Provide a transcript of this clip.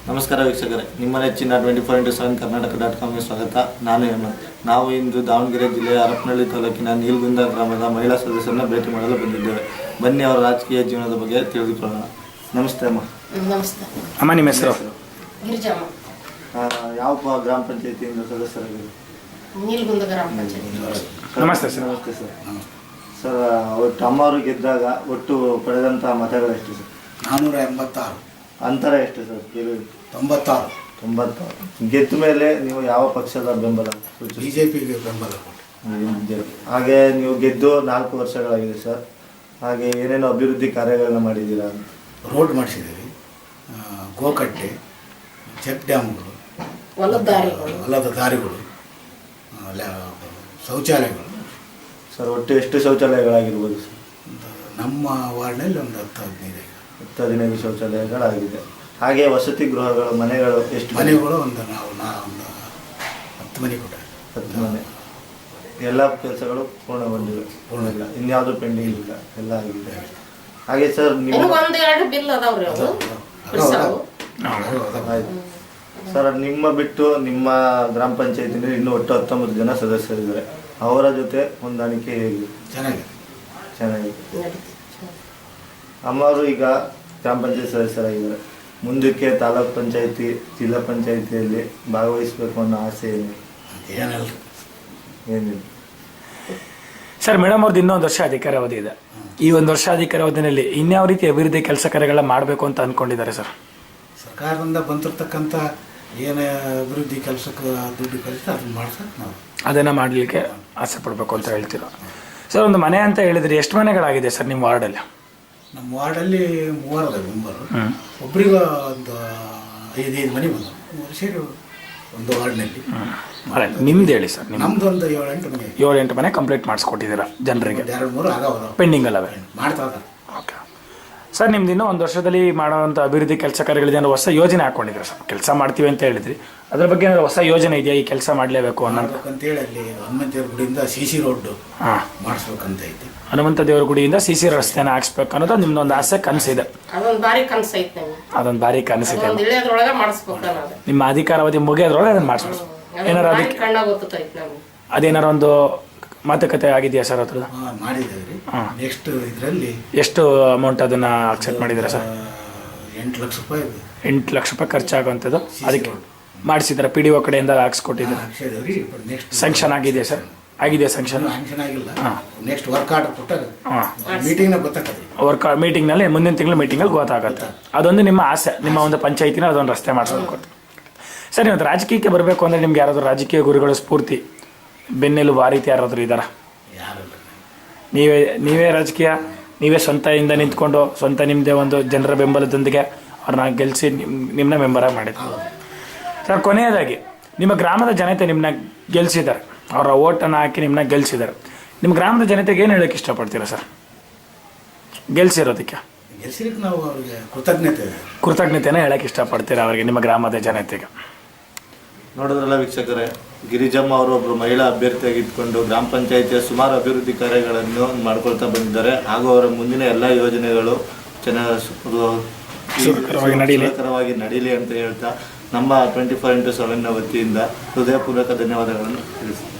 ನಮಸ್ಕಾರ ವೀಕ್ಷಕರೇ, ನಿಮ್ಮ ನೆಚ್ಚಿನ 24x7 ಕರ್ನಾಟಕ.comಗೆ ಸ್ವಾಗತ. ನಾನು ಹೇಮಂತ್. ನಾವು ಇಂದು ದಾವಣಗೆರೆ ಜಿಲ್ಲೆಯ ಹರಪನಹಳ್ಳಿ ತಾಲೂಕಿನ ನೀಲಗುಂದ ಗ್ರಾಮದ ಮಹಿಳಾ ಸದಸ್ಯರನ್ನ ಭೇಟಿ ಮಾಡಲು ಬಂದಿದ್ದೇವೆ. ಬನ್ನಿ ಅವರ ರಾಜಕೀಯ ಜೀವನದ ಬಗ್ಗೆ ತಿಳಿದುಕೊಳ್ಳೋಣ. ನಮಸ್ತೆ ಅಮ್ಮ. ನಮಸ್ತೆ ಅಮ್ಮ. ನಿಮ್ಮ ಹೆಸರು? ಗಿರಿಜಮ್ಮ. ಯಾವ ಗ್ರಾಮ ಪಂಚಾಯತಿಯಿಂದ ಸದಸ್ಯರಾಗಿದ್ದೀರಿ? ನೀಲಗುಂದ ಗ್ರಾಮ ಪಂಚಾಯತಿ. ನಮಸ್ತೆ ಸರ್. ನಮಸ್ತೆ ಸರ್. ಸರ್, ಒಟ್ಟು ಅಮ್ಮವರು ಗೆದ್ದಾಗ ಒಟ್ಟು ಪಡೆದಂಥ ಮತಗಳು ಎಷ್ಟು ಸರ್? 486. ಅಂತರ ಎಷ್ಟು ಸರ್? 96. ಗೆದ್ದ ಮೇಲೆ ನೀವು ಯಾವ ಪಕ್ಷದ ಬೆಂಬಲ? ಬಿಜೆಪಿಗೆ ಬೆಂಬಲ ಕೊಟ್ಟು. ಹಾಗೆ ನೀವು ಗೆದ್ದು 4 ವರ್ಷಗಳಾಗಿದೆ ಸರ್. ಹಾಗೆ ಏನೇನು ಅಭಿವೃದ್ಧಿ ಕಾರ್ಯಗಳನ್ನ ಮಾಡಿದ್ದೀರಾ? ರೋಡ್ ಮಾಡಿಸಿದ್ದೀವಿ, ಗೋಕಟ್ಟೆ, ಚೆಕ್ ಡ್ಯಾಮ್ಗಳು, ಹೊಲದ ದಾರಿಗಳು, ಶೌಚಾಲಯಗಳು. ಸರ್, ಒಟ್ಟು ಎಷ್ಟು ಶೌಚಾಲಯಗಳಾಗಿರ್ಬೋದು ಸರ್? ನಮ್ಮ ವಾರ್ಡ್ನಲ್ಲಿ ಒಂದು 10-15 ಶೌಚಾಲಯಗಳಾಗಿದೆ. ಹಾಗೆ ವಸತಿ ಗೃಹಗಳು, ಮನೆಗಳು ಎಷ್ಟು? ಮನೆಗಳು ಒಂದು 10 ಮನೆ ಕೊಟ್ಟ. 10 ಮನೆ. ಎಲ್ಲ ಕೆಲಸಗಳು ಪೂರ್ಣಗೊಂಡಿವೆ? ಪೂರ್ಣವಿಲ್ಲ, ಇನ್ಯಾವುದು ಪೆಂಡಿಂಗ್ ಇಲ್ಲ, ಎಲ್ಲ ಆಗಿದೆ. ಹಾಗೆ ಸರ್, ನಿಮ್ಮ ಆಯ್ತು ಸರ್, ನಿಮ್ಮ ಬಿಟ್ಟು ನಿಮ್ಮ ಗ್ರಾಮ ಪಂಚಾಯತಿನಲ್ಲಿ ಇನ್ನೂ ಒಟ್ಟು 19 ಜನ ಸದಸ್ಯರಿದ್ದಾರೆ. ಅವರ ಜೊತೆ ಹೊಂದಾಣಿಕೆ ಹೇಗಿದೆ? ಚೆನ್ನಾಗಿದೆ. ಅಮ್ಮವರು ಈಗ ಗ್ರಾಮ ಪಂಚಾಯತ್ ಸದಸ್ಯರಾಗಿದ್ದಾರೆ. ಮುಂದಕ್ಕೆ ತಾಲೂಕ್ ಪಂಚಾಯತಿ, ಜಿಲ್ಲಾ ಪಂಚಾಯತಿಯಲ್ಲಿ ಭಾಗವಹಿಸಬೇಕು ಅನ್ನೋ ಆಸೆ ಏನಿಲ್ಲ ಸರ್? ಮೇಡಮ್ ಅವ್ರದ್ದು ಇನ್ನೊಂದು ವರ್ಷ ಅಧಿಕಾರಾವಧಿ ಇದೆ. ಈ ಒಂದು ವರ್ಷ ಅಧಿಕಾರಾವಧಿನಲ್ಲಿ ಇನ್ಯಾವ ರೀತಿ ಅಭಿವೃದ್ಧಿ ಕೆಲಸ ಕಾರ್ಯಗಳನ್ನ ಮಾಡಬೇಕು ಅಂತ ಅಂದ್ಕೊಂಡಿದ್ದಾರೆ ಸರ್? ಸರ್ಕಾರದಿಂದ ಬಂದಿರತಕ್ಕಂಥ ಏನು ಅಭಿವೃದ್ಧಿ ಕೆಲಸಕ್ಕೆ ದುಡ್ಡು ಕಲಿತು ಅದನ್ನು ಮಾಡ್ಸಕ್ಕೆ ನಾವು ಅದನ್ನು ಮಾಡಲಿಕ್ಕೆ ಆಸೆ ಪಡಬೇಕು ಅಂತ ಹೇಳ್ತೀರ ಸರ್. ಒಂದು ಮನೆ ಅಂತ ಹೇಳಿದ್ರೆ ಎಷ್ಟು ಮನೆಗಳಾಗಿದೆ ಸರ್ ನಿಮ್ಮ ವಾರ್ಡಲ್ಲಿ? ನಮ್ಮ ವಾರ್ಡಲ್ಲಿ 3 ಅದಾವೆ ಮೆಂಬರು. ಒಬ್ರಿಗೆ ಒಂದು 5 ಮನೆ ಬಂದು 3 ಸೇರಿ ಒಂದು ವಾರ್ಡ್ನಲ್ಲಿ. ನಿಮ್ದು ಹೇಳಿ ಸರ್. ನಮ್ದು ಒಂದು 7-8 ಮನೆ. 7-8 ಮನೆ ಕಂಪ್ಲೀಟ್ ಮಾಡಿಸ್ಕೊಟ್ಟಿದ್ದೀರಾ ಜನರಿಗೆ? 2-3 ಆಗವ ಪೆಂಡಿಂಗ್ ಅಲ್ಲವೇ? ಮಾಡ್ತಾ ಇದ್ದಾರೆ. ಓಕೆ ಸರ್, ನಿಮ್ದು ಇನ್ನೂ ಒಂದು ವರ್ಷದಲ್ಲಿ ಮಾಡುವಂಥ ಅಭಿವೃದ್ಧಿ ಕೆಲಸ ಕಾರ್ಯಗಳಿದೆ ಅನ್ನೋ ಹೊಸ ಯೋಜನೆ ಹಾಕ್ಕೊಂಡಿದ್ದೀರಾ ಸರ್? ಕೆಲಸ ಮಾಡ್ತೀವಿ ಅಂತ ಹೇಳಿದ್ರಿ, ಅದ್ರ ಬಗ್ಗೆ ಏನಾದ್ರು ಹೊಸ ಯೋಜನೆ ಇದೆಯಾ? ಈ ಕೆಲಸ ಮಾಡಲೇಬೇಕು ಅನ್ನೋಂತೇಳಿ ಅಲ್ಲಿ ಹನುಮಂತ ದೇವ್ರ ಗುಡಿಯಿಂದ CC ರೋಡ್ ಮಾಡಿಸ್ಬೇಕಂತ ಐತಿ. ಹನುಮಂತ ದೇವರ ಗುಡಿಯಿಂದ CC ರಸ್ತೆನ ಹಾಕ್ಸ್ಬೇಕು ಅನ್ನೋದು ನಿಮ್ದೊಂದು ಆಸೆ, ಕನಸಿದೆ. ಅದೊಂದು ಭಾರಿ ಕನಸಿದೆ. ನಿಮ್ಮ ಅಧಿಕಾರಾವಧಿ ಮುಗಿಯೋದ್ರೊಳಗೆ ಅದನ್ನ ಮಾಡಿಸ್ಬೇಕು. ಏನಾರು ಅದಕ್ಕೆ ಅದೇನಾರ ಒಂದು ಮಾತುಕತೆ ಆಗಿದೆಯಾ ಸರ್ ಹತ್ರ? ಮಾಡಿದ್ದೇವೆ. ನೆಕ್ಸ್ಟ್ ಇದರಲ್ಲಿ ಎಷ್ಟು ಅಮೌಂಟ್ ಅದನ್ನ ಅಕ್ಸೆಪ್ಟ್ ಮಾಡಿದ್ದೀರಾ ಸರ್? 8 ಲಕ್ಷ ರೂಪಾಯಿ. 8 ಲಕ್ಷ ರೂಪಾಯಿ ಖರ್ಚಾಗುವಂಥದ್ದು ಅದಕ್ಕೆ ಮಾಡಿಸಿದ್ರೆ PDO ಕಡೆಯಿಂದ ಹಾಕ್ಸ್ಕೊಟ್ಟಿದ್ದಾರೆ. ಸ್ಯಾಂಕ್ಷನ್ ಆಗಿದೆಯಾ ಸರ್? ಆಗಿದೆ ಸ್ಯಾಂಕ್ಷನ್ ಆಗಿಲ್ಲ. ನೆಕ್ಸ್ಟ್ ವರ್ಕ್ ಆರ್ಡರ್ ಕೊಟ್ಟಾಗ ಮೀಟಿಂಗ್ನಾಗ ಗೊತ್ತಾಗತ್ತೆ. ಮೀಟಿಂಗ್ನಲ್ಲಿ ಮುಂದಿನ ತಿಂಗಳು ಮೀಟಿಂಗಲ್ಲಿ ಗೊತ್ತಾಗುತ್ತೆ. ಅದೊಂದು ನಿಮ್ಮ ಆಸೆ, ನಿಮ್ಮ ಒಂದು ಪಂಚಾಯತಿನ ಅದೊಂದು ರಸ್ತೆ ಮಾಡಿಸ್ಬೇಕು ಸರ್. ನೀವು ರಾಜಕೀಯಕ್ಕೆ ಬರಬೇಕು ಅಂದರೆ ನಿಮ್ಗೆ ಯಾರಾದರೂ ರಾಜಕೀಯ ಗುರುಗಳು ಸ್ಫೂರ್ತಿ, ಬೆನ್ನೆಲುಬು ಆ ರೀತಿ ಯಾರಾದರೂ ಇದ್ದಾರಾ? ನೀವೇ ರಾಜಕೀಯ, ನೀವೇ ಸ್ವಂತದಿಂದ ನಿಂತ್ಕೊಂಡು ಸ್ವಂತ ನಿಮ್ಮದೇ ಒಂದು ಜನರ ಬೆಂಬಲದೊಂದಿಗೆ ಅವ್ರನ್ನ ಗೆಲ್ಲಿಸಿ ನಿಮ್ಮನ್ನ ಮೆಂಬರಾಗಿ ಮಾಡಿದ್ರು ಸರ್. ಕೊನೆಯದಾಗಿ ನಿಮ್ಮ ಗ್ರಾಮದ ಜನತೆ ನಿಮ್ಮನ್ನ ಗೆಲ್ಲಿಸಿದ್ದಾರೆ, ಅವರ ಓಟನ್ನು ಹಾಕಿ ನಿಮ್ಮನ್ನ ಗೆಲ್ಲಿಸಿದ್ದಾರೆ. ನಿಮ್ಮ ಗ್ರಾಮದ ಜನತೆಗೆ ಏನು ಹೇಳೋಕ್ಕೆ ಇಷ್ಟಪಡ್ತೀರಾ ಸರ್? ಗೆಲ್ಲಿಸಿರೋದಕ್ಕೆ ನಾವು ಅವ್ರಿಗೆ ಕೃತಜ್ಞತೆನ ಹೇಳೋಕ್ಕೆ ಇಷ್ಟಪಡ್ತೀರಾ ಅವರಿಗೆ, ನಿಮ್ಮ ಗ್ರಾಮದ ಜನತೆಗೆ? ನೋಡಿದ್ರಲ್ಲ ವೀಕ್ಷಕರೇ, ಗಿರಿಜಮ್ಮ ಅವರು ಒಬ್ಬರು ಮಹಿಳಾ ಅಭ್ಯರ್ಥಿಯಾಗಿ ಇದ್ಕೊಂಡು ಗ್ರಾಮ ಪಂಚಾಯಿತಿಯ ಸುಮಾರು ಅಭಿವೃದ್ಧಿ ಕಾರ್ಯಗಳನ್ನು ಮಾಡ್ಕೊಳ್ತಾ ಬಂದಿದ್ದಾರೆ. ಹಾಗೂ ಅವರ ಮುಂದಿನ ಎಲ್ಲ ಯೋಜನೆಗಳು ಸುಖಕರವಾಗಿ ನಡೀಲಿ ಅಂತ ಹೇಳ್ತಾ ನಮ್ಮ 24x7 ವತಿಯಿಂದ ಹೃದಯಪೂರ್ವಕ ಧನ್ಯವಾದಗಳನ್ನು ತಿಳಿಸ್ತೀನಿ.